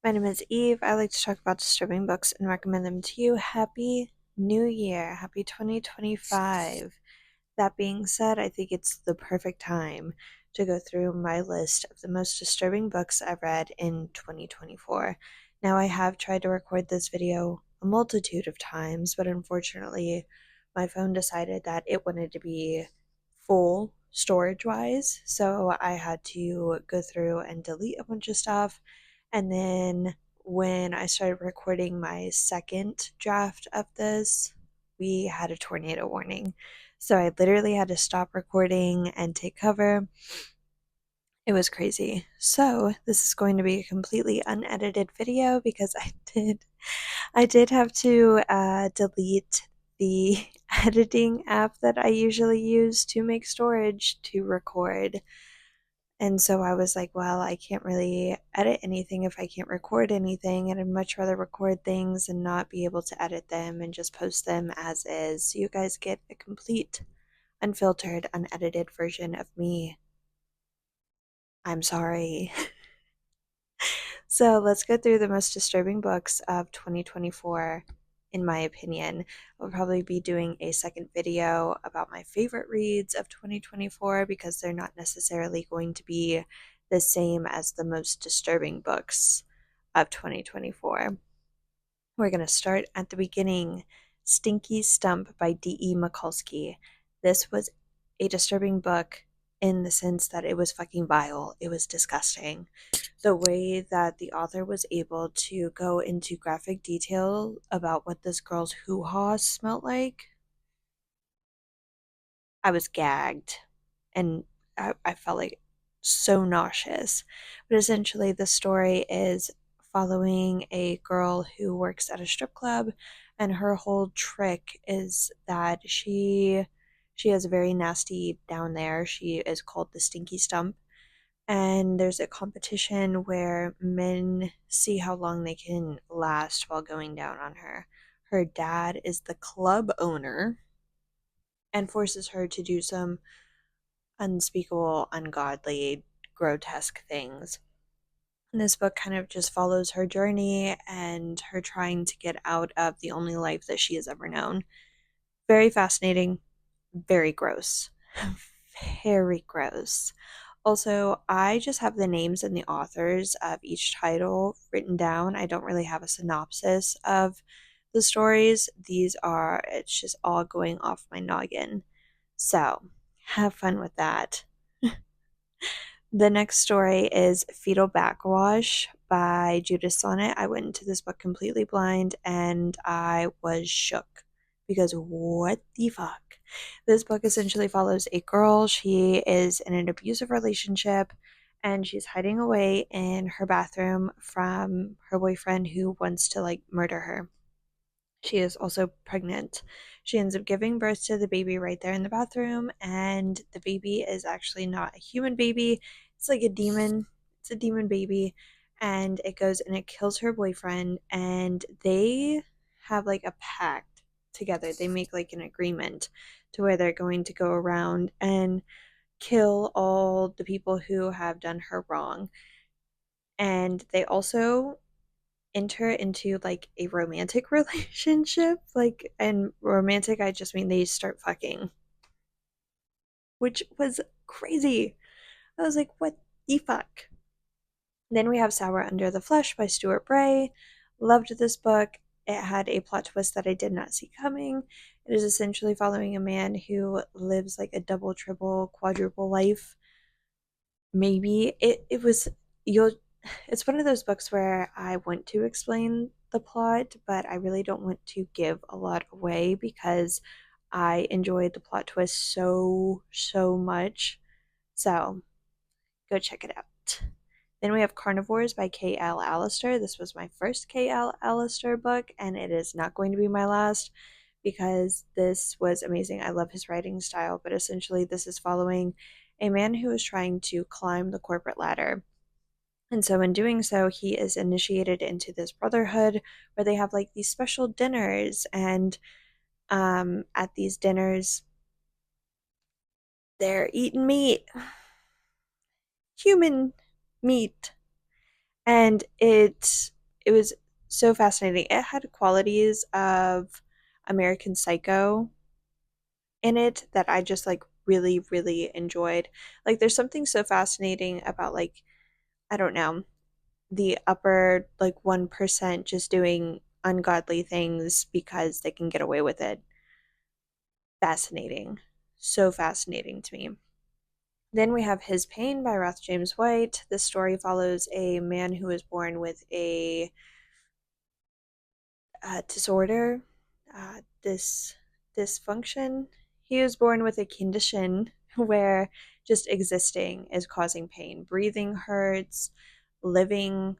My name is Eve. I like to talk about disturbing books and recommend them to you. Happy New Year. Happy 2025. That being said, I think it's the perfect time to go through my list of the most disturbing books I've read in 2024. Now, I have tried to record this video a multitude of times, but unfortunately, my phone decided that it wanted to be full storage wise, so I had to go through and delete a bunch of stuff. And then when I started recording my second draft of this, we had a tornado warning. So I literally had to stop recording and take cover. It was crazy. So this is going to be a completely unedited video because I did have to delete the editing app that I usually use to make storage to record. And so I was like, well, I can't really edit anything if I can't record anything, and I'd much rather record things and not be able to edit them and just post them as is. So you guys get a complete, unfiltered, unedited version of me. I'm sorry. So let's go through the most disturbing books of 2024, in my opinion. I'll probably be doing a second video about my favorite reads of 2024 because they're not necessarily going to be the same as the most disturbing books of 2024. We're going to start at the beginning. Stinky Stump by D.E. McCluskey. This was a disturbing book in the sense that it was fucking vile. It was disgusting. The way that the author was able to go into graphic detail about what this girl's hoo-ha smelled like, I was gagged. And I felt like so nauseous. But essentially, the story is following a girl who works at a strip club, and her whole trick is that she has a very nasty down there. She is called the Stinky Stump, and there's a competition where men see how long they can last while going down on her. Her dad is the club owner and forces her to do some unspeakable, ungodly, grotesque things. And this book kind of just follows her journey and her trying to get out of the only life that she has ever known. Very fascinating, very gross. Very gross. Also, I just have the names and the authors of each title written down. I don't really have a synopsis of the stories. It's just all going off my noggin. So, have fun with that. The next story is Fetal Backwash by Judith Sonnet. I went into this book completely blind and I was shook because what the fuck? This book essentially follows a girl. She is in an abusive relationship and she's hiding away in her bathroom from her boyfriend who wants to like murder her. She is also pregnant. She ends up giving birth to the baby right there in the bathroom, and the baby is actually not a human baby. It's like a demon. It's a demon baby, and it goes and it kills her boyfriend, and they have like a pact together. They make like an agreement to where they're going to go around and kill all the people who have done her wrong. And they also enter into like a romantic relationship. Like, and romantic, I just mean they start fucking, which was crazy. I was like, what the fuck? Then we have Sour Under the Flesh by Stuart Bray. Loved this book. It had a plot twist that I did not see coming. It is essentially following a man who lives like a double, triple, quadruple life. Maybe it was you'll it's one of those books where I want to explain the plot, but I really don't want to give a lot away because I enjoyed the plot twist so much. So go check it out. Then we have Carnivores by KL Allister. This was my first KL Allister book, and it is not going to be my last because this was amazing. I love his writing style, but essentially, this is following a man who is trying to climb the corporate ladder. And so, in doing so, he is initiated into this brotherhood where they have like these special dinners. And at these dinners, they're eating meat, human meat. And And it was so fascinating. It had qualities of American Psycho in it that I just like really, really enjoyed. Like there's something so fascinating about like, I don't know, the upper like 1% just doing ungodly things because they can get away with it. Fascinating. So fascinating to me. Then we have His Pain by Ruth James White. This story follows a man who was born with a disorder, this dysfunction. He was born with a condition where just existing is causing pain. Breathing hurts, living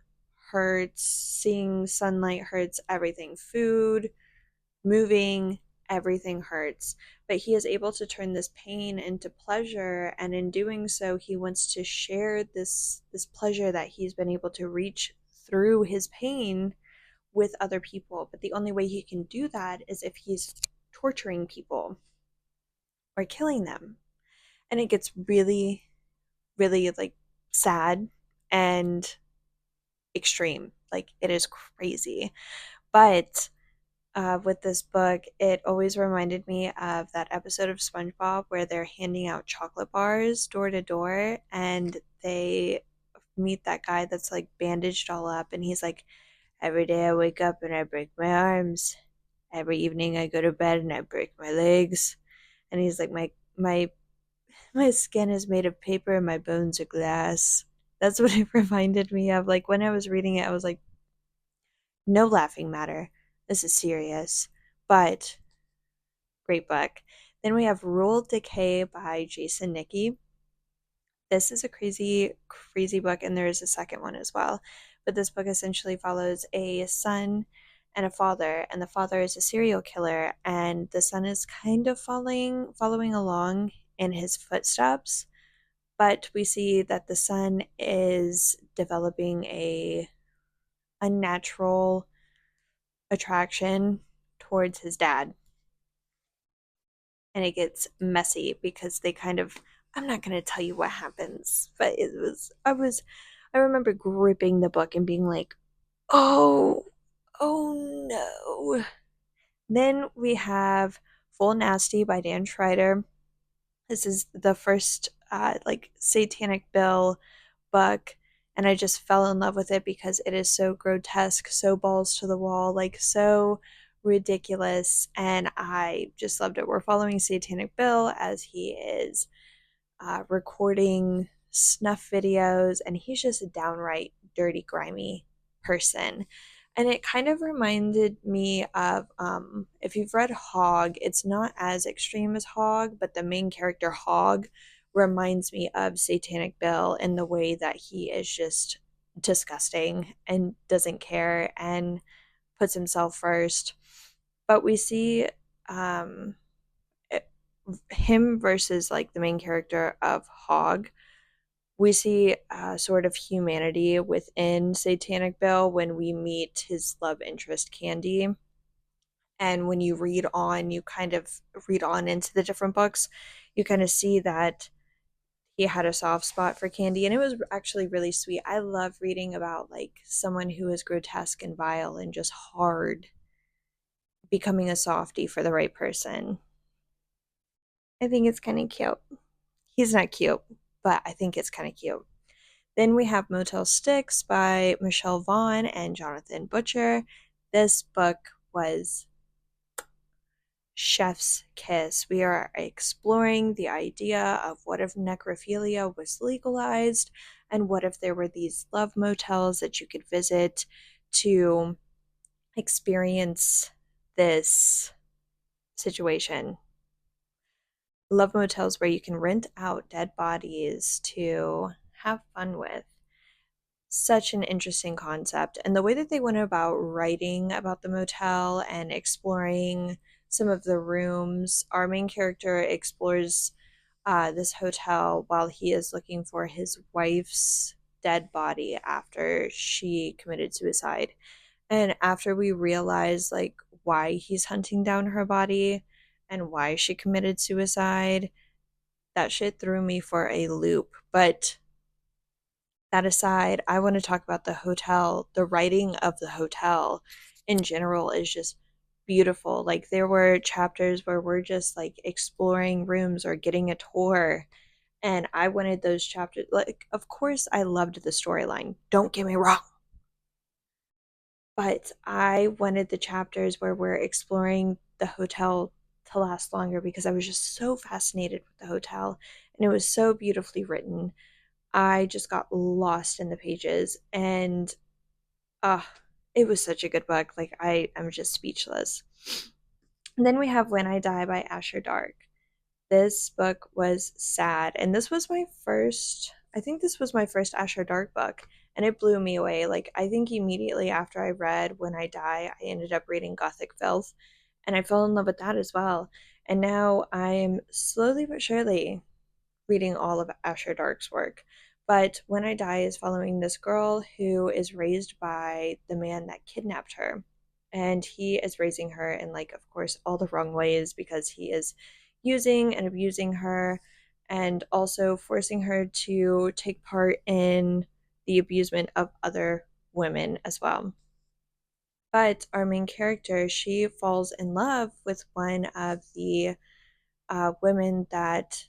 hurts, seeing sunlight hurts, everything. Food, moving, everything hurts. But he is able to turn this pain into pleasure, and in doing so, he wants to share this pleasure that he's been able to reach through his pain with other people. But the only way he can do that is if he's torturing people or killing them. And it gets really, really like sad and extreme. Like it is crazy. But with this book, it always reminded me of that episode of SpongeBob where they're handing out chocolate bars door to door and they meet that guy that's like bandaged all up and he's like, every day I wake up and I break my arms. Every evening I go to bed and I break my legs. And he's like, my skin is made of paper and my bones are glass. That's what it reminded me of. Like when I was reading it, I was like, no laughing matter. This is serious. But great book. Then we have Rule Decay by Jason Nickey. This is a crazy, crazy book, and there is a second one as well. But this book essentially follows a son and a father, and the father is a serial killer, and the son is kind of following along in his footsteps. But we see that the son is developing a unnatural attraction towards his dad, and it gets messy because they kind of, I'm not going to tell you what happens, but I remember gripping the book and being like, oh, oh no. Then we have Full Nasty by Dan Schreider. This is the first like Satanic Bill book, and I just fell in love with it because it is so grotesque, so balls to the wall, like so ridiculous, and I just loved it. We're following Satanic Bill as he is recording snuff videos, and he's just a downright dirty, grimy person. And it kind of reminded me of if you've read Hog, it's not as extreme as Hog, but the main character Hog reminds me of Satanic Bill in the way that he is just disgusting and doesn't care and puts himself first. But we see um, him versus like the main character of Hog. We see sort of humanity within Satanic Bill when we meet his love interest Candy. And when you read on, you kind of read on into the different books, you kind of see that he had a soft spot for Candy, and it was actually really sweet. I love reading about like someone who is grotesque and vile and just hard becoming a softie for the right person. I think it's kind of cute. He's not cute, but I think it's kind of cute. Then we have Motel Styx by Michelle Vaughn and Jonathan Butcher. This book was chef's kiss. We are exploring the idea of what if necrophilia was legalized and what if there were these love motels that you could visit to experience this situation. Love motels where you can rent out dead bodies to have fun with. Such an interesting concept. And the way that they went about writing about the motel and exploring some of the rooms, our main character explores this hotel while he is looking for his wife's dead body after she committed suicide. And after we realize like why he's hunting down her body and why she committed suicide, that shit threw me for a loop. But that aside, I want to talk about the hotel. The writing of the hotel in general is just beautiful. Like there were chapters where we're just like exploring rooms or getting a tour, and I wanted those chapters. Like, of course, I loved the storyline. Don't get me wrong, but I wanted the chapters where we're exploring the hotel to last longer because I was just so fascinated with the hotel, and it was so beautifully written. I just got lost in the pages, and uh it was such a good book. Like I'm just speechless. And then we have When I Die by Asher Dark. This book was sad, and this was my first, I think this was my first Asher Dark book, and it blew me away. Like I think immediately after I read When I Die, I ended up reading Gothic Filth, and I fell in love with that as well. And now I am slowly but surely reading all of Asher Dark's work. But When I Die is following this girl who is raised by the man that kidnapped her. And he is raising her in, like, of course, all the wrong ways because he is using and abusing her and also forcing her to take part in the abusement of other women as well. But our main character, she falls in love with one of the women that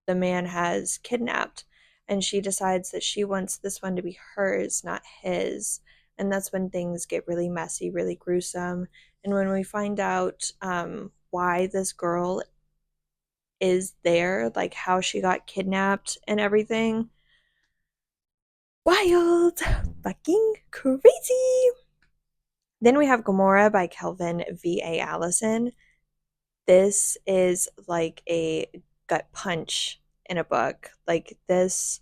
the man has kidnapped, and she decides that she wants this one to be hers, not his. And that's when things get really messy, really gruesome. And when we find out why this girl is there, like how she got kidnapped and everything, wild, fucking crazy. Then we have Gomorra by Kelvin V.A. Allison. This is like a gut punch in a book. Like this,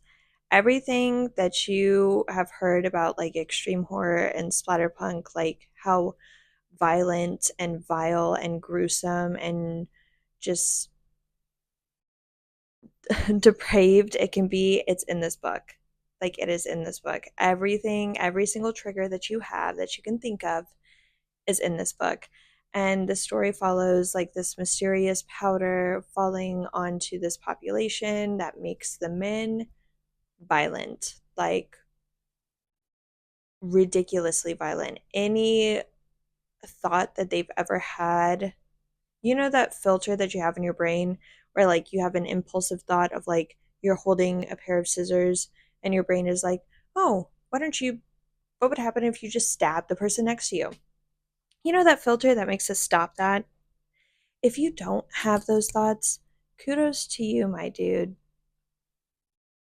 everything that you have heard about like extreme horror and splatterpunk, like how violent and vile and gruesome and just depraved it can be, it's in this book. Like it is in this book. Everything, every single trigger that you have that you can think of is in this book. And the story follows like this mysterious powder falling onto this population that makes the men violent, like ridiculously violent. Any thought that they've ever had, you know, that filter that you have in your brain where like you have an impulsive thought of like you're holding a pair of scissors and your brain is like, oh, why don't you, what would happen if you just stab the person next to you? You know, that filter that makes us stop that? If you don't have those thoughts, kudos to you, my dude.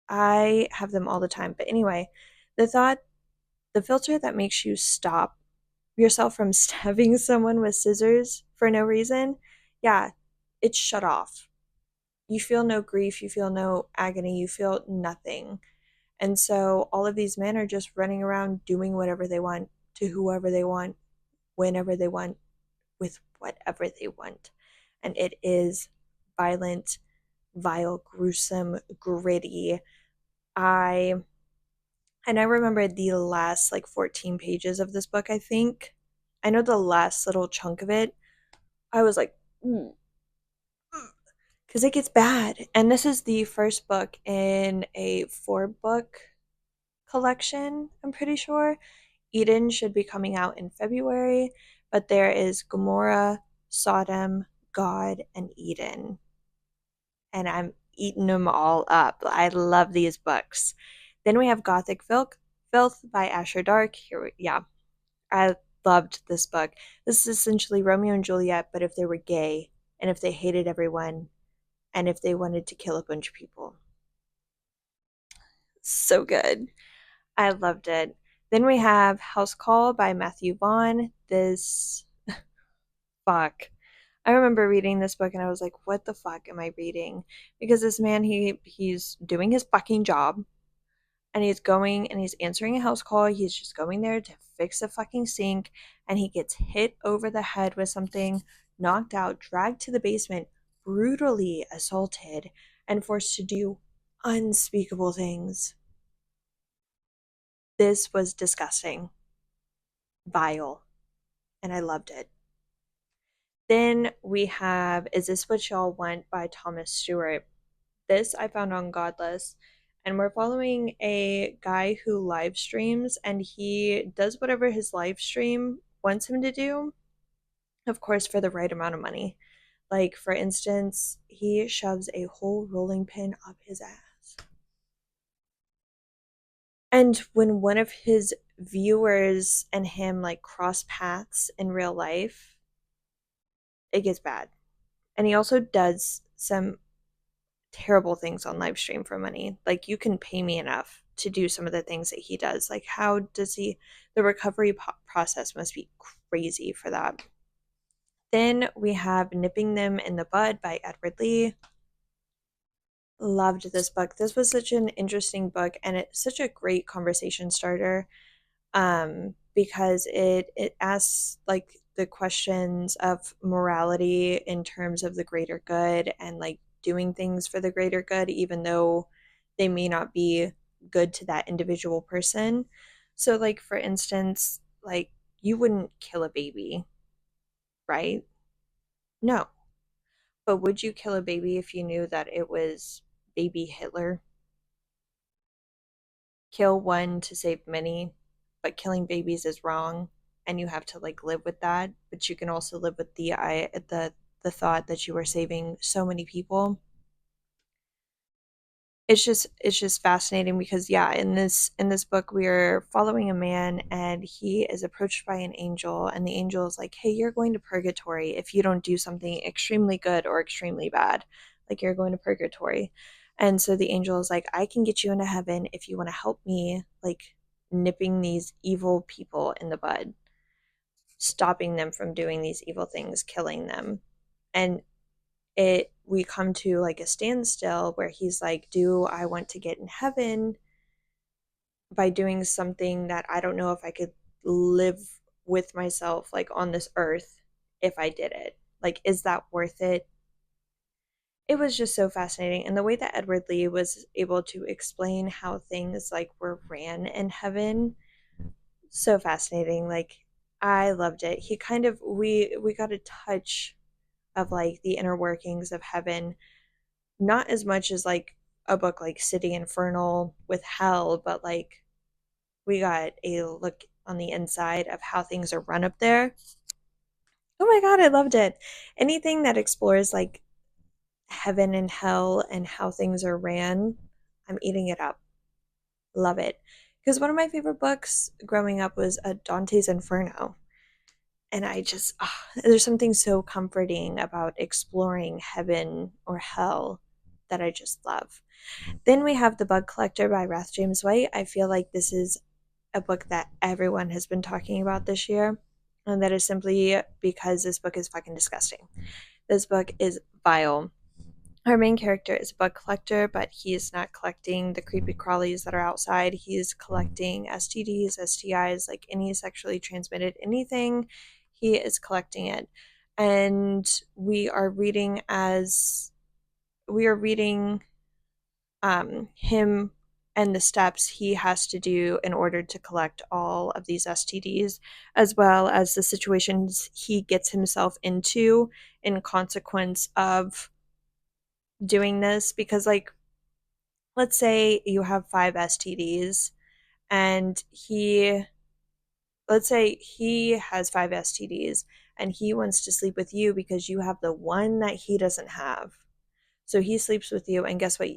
I have them all the time. But anyway, the thought, the filter that makes you stop yourself from stabbing someone with scissors for no reason, yeah, it's shut off. You feel no grief, you feel no agony, you feel nothing. And so all of these men are just running around doing whatever they want to whoever they want, whenever they want, with whatever they want. And it is violent, vile, gruesome, gritty. I and I remember the last like 14 pages of this book, I think. I know the last little chunk of it. I was like, because it gets bad. And this is the first book in a 4 book collection, I'm pretty sure. Eden should be coming out in February, but there is Gomorra, Sodom, God, and Eden. And I'm eating them all up. I love these books. Then we have Gothic Filth by Asher Dark. Yeah, I loved this book. This is essentially Romeo and Juliet, but if they were gay and if they hated everyone and if they wanted to kill a bunch of people. So good. I loved it. Then we have House Call by Matthew Vaughn. This fuck. I remember reading this book and I was like, what the fuck am I reading? Because this man, he's doing his fucking job and he's going and he's answering a house call. He's just going there to fix a fucking sink and he gets hit over the head with something, knocked out, dragged to the basement, brutally assaulted, and forced to do unspeakable things. This was disgusting, vile, and I loved it. Then we have Is This What Y'all Want by Thomas Stewart. This I found on Godless, And we're following a guy who live streams, and he does whatever his live stream wants him to do, of course, for the right amount of money. Like, for instance, he shoves a whole rolling pin up his ass. And when one of his viewers and him like cross paths in real life, it gets bad. And he also does some terrible things on live stream for money. Like, you can pay me enough to do some of the things that he does. Like, how does he, the recovery process must be crazy for that. Then we have Nipping Them in the Bud by Edward Lee. Loved this book. This was such an interesting book, and it's such a great conversation starter, because it asks like the questions of morality in terms of the greater good, and like doing things for the greater good even though they may not be good to that individual person. So like, for instance, like, you wouldn't kill a baby, right? No. But would you kill a baby if you knew that it was baby Hitler? Kill one to save many, but killing babies is wrong, and you have to like live with that. But you can also live with the thought that you are saving so many people. It's just fascinating because, yeah, in this book we are following a man, and he is approached by an angel, and the angel is like, hey, you're going to purgatory if you don't do something extremely good or extremely bad. Like, you're going to purgatory. And so the angel is like, I can get you into heaven if you want to help me, like, nipping these evil people in the bud, stopping them from doing these evil things, killing them. And we come to like a standstill where he's like, do I want to get in heaven by doing something that I don't know if I could live with myself, like, on this earth, if I did it? Like, is that worth it? It was just so fascinating. And the way that Edward Lee was able to explain how things like were ran in heaven, so fascinating. Like, I loved it. He kind of, we got a touch of like the inner workings of heaven, not as much as like a book like City Infernal with hell, but like we got a look on the inside of how things are run up there. Oh my god, I loved it. Anything that explores like heaven and hell and how things are ran, I'm eating it up. Love it. Because one of my favorite books growing up was Dante's Inferno. And there's something so comforting about exploring heaven or hell that I just love. Then we have The Bug Collector by Rath James White. I feel like this is a book that everyone has been talking about this year, and that is simply because this book is fucking disgusting. This book is vile. Our main character is a bug collector, but he is not collecting the creepy crawlies that are outside. He is collecting STDs, STIs, like any sexually transmitted anything. He is collecting it. And we are reading him and the steps he has to do in order to collect all of these STDs, as well as the situations he gets himself into in consequence of doing this. Because, like, let's say you have 5 STDs, and let's say he has 5 STDs, and he wants to sleep with you because you have the one that he doesn't have. So he sleeps with you, and guess what?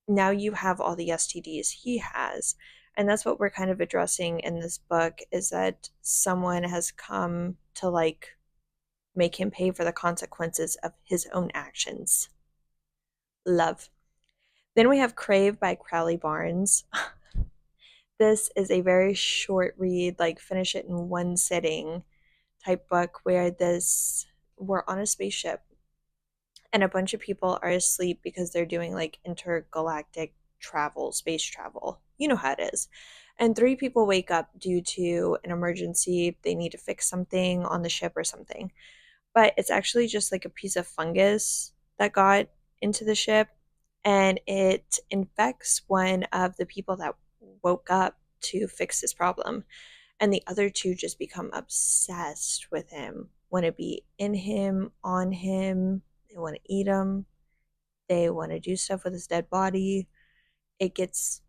Now you have all the STDs he has. And that's what we're kind of addressing in this book, is that someone has come to like make him pay for the consequences of his own actions. Love. Then we have Crave by Crowley Barnes. This is a very short read, like finish it in one sitting type book, where we're on a spaceship and a bunch of people are asleep because they're doing like intergalactic travel, space travel. You know how it is. And 3 people wake up due to an emergency. They need to fix something on the ship or something. But it's actually just like a piece of fungus that got into the ship, and it infects one of the people that woke up to fix this problem. And the other 2 just become obsessed with him, want to be in him, on him. They want to eat him. They want to do stuff with his dead body. it gets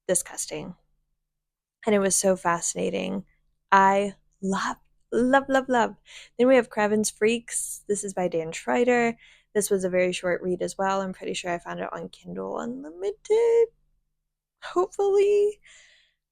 disgusting. And it was so fascinating. I love, love, love, love. Then we have Craven's Freaks. This is by Dan Shrader. This was a very short read as well. I'm pretty sure I found it on Kindle Unlimited, hopefully.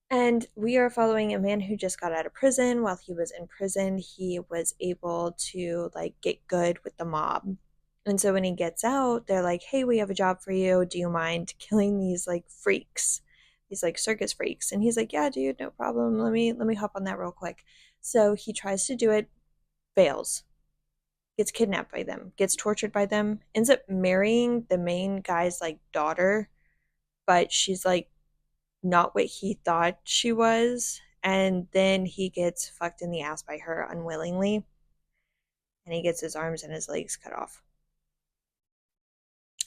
And we are following a man who just got out of prison. While he was in prison, he was able to like get good with the mob. And so when he gets out, they're like, "Hey, we have a job for you. Do you mind killing these like freaks? These like circus freaks?" And he's like, "Yeah, dude, no problem. Let me hop on that real quick." So he tries to do it, fails. Gets kidnapped by them, gets tortured by them, ends up marrying the main guy's like daughter, but she's like not what he thought she was. And then he gets fucked in the ass by her unwillingly, and he gets his arms and his legs cut off.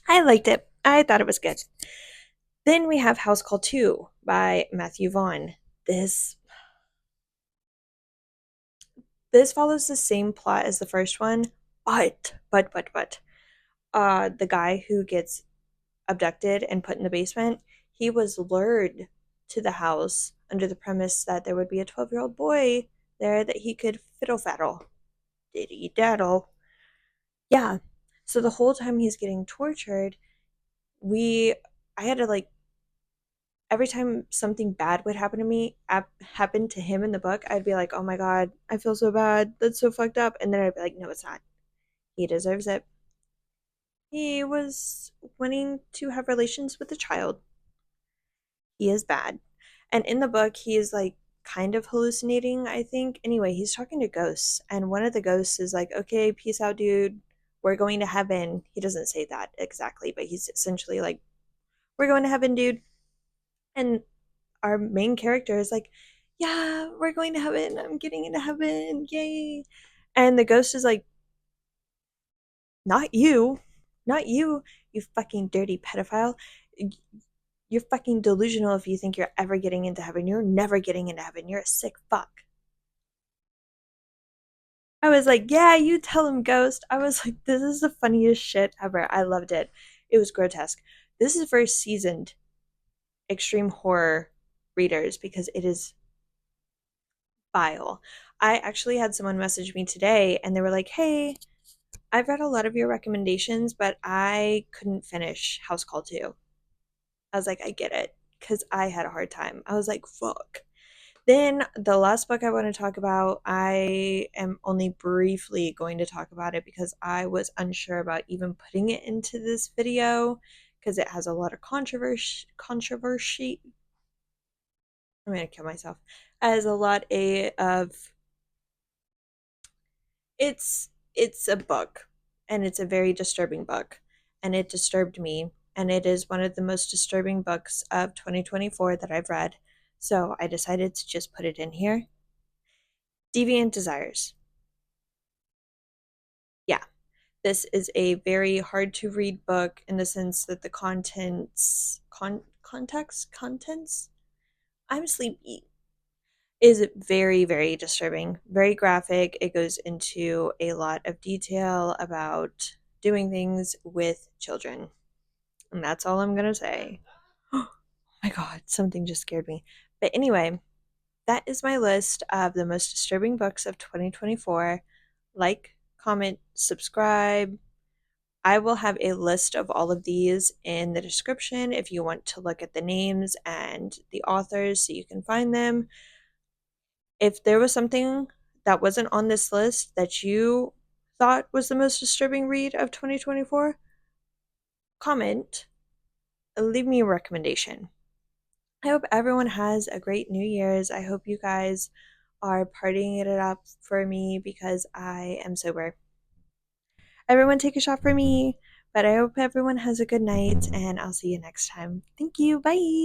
I liked it. I thought it was good. Then we have House Call 2 by Matthew Vaughn. This follows the same plot as the first one, but the guy who gets abducted and put in the basement, he was lured to the house under the premise that there would be a 12-year-old boy there that he could fiddle faddle. Diddy daddle. Yeah. So the whole time he's getting tortured, I had to like, every time something bad would happen to me, happen to him in the book, I'd be like, "Oh my God, I feel so bad. That's so fucked up." And then I'd be like, "No, it's not. He deserves it. He was wanting to have relations with a child. He is bad." And in the book, he is like kind of hallucinating, I think. Anyway, he's talking to ghosts, and one of the ghosts is like, "Okay, peace out, dude. We're going to heaven." He doesn't say that exactly, but he's essentially like, "We're going to heaven, dude." And our main character is like, "Yeah, we're going to heaven. I'm getting into heaven. Yay." And the ghost is like, "Not you. Not you, you fucking dirty pedophile. You're fucking delusional if you think you're ever getting into heaven. You're never getting into heaven. You're a sick fuck." I was like, "Yeah, you tell him, ghost." I was like, this is the funniest shit ever. I loved it. It was grotesque. This is for seasoned extreme horror readers because it is vile. I actually had someone message me today and they were like, "Hey, I've read a lot of your recommendations, but I couldn't finish House Call 2." I was like, "I get it," because I had a hard time. I was like, fuck. Then the last book I want to talk about, I am only briefly going to talk about it because I was unsure about even putting it into this video because it has a lot of controversy. I'm gonna kill myself. It has a lot of it's a book, and it's a very disturbing book, and it disturbed me, and it is one of the most disturbing books of 2024 that I've read. So I decided to just put it in here. Deviant Desires. Yeah, this is a very hard to read book in the sense that the contents, I'm sleepy, is very, very disturbing, very graphic. It goes into a lot of detail about doing things with children. And that's all I'm going to say. Oh my God, something just scared me. But anyway, that is my list of the most disturbing books of 2024. Like, comment, subscribe. I will have a list of all of these in the description if you want to look at the names and the authors so you can find them. If there was something that wasn't on this list that you thought was the most disturbing read of 2024, comment, leave me a recommendation. I hope everyone has a great New Year's. I hope you guys are partying it up for me because I am sober. Everyone take a shot for me. But I hope everyone has a good night, and I'll see you next time. Thank you. Bye.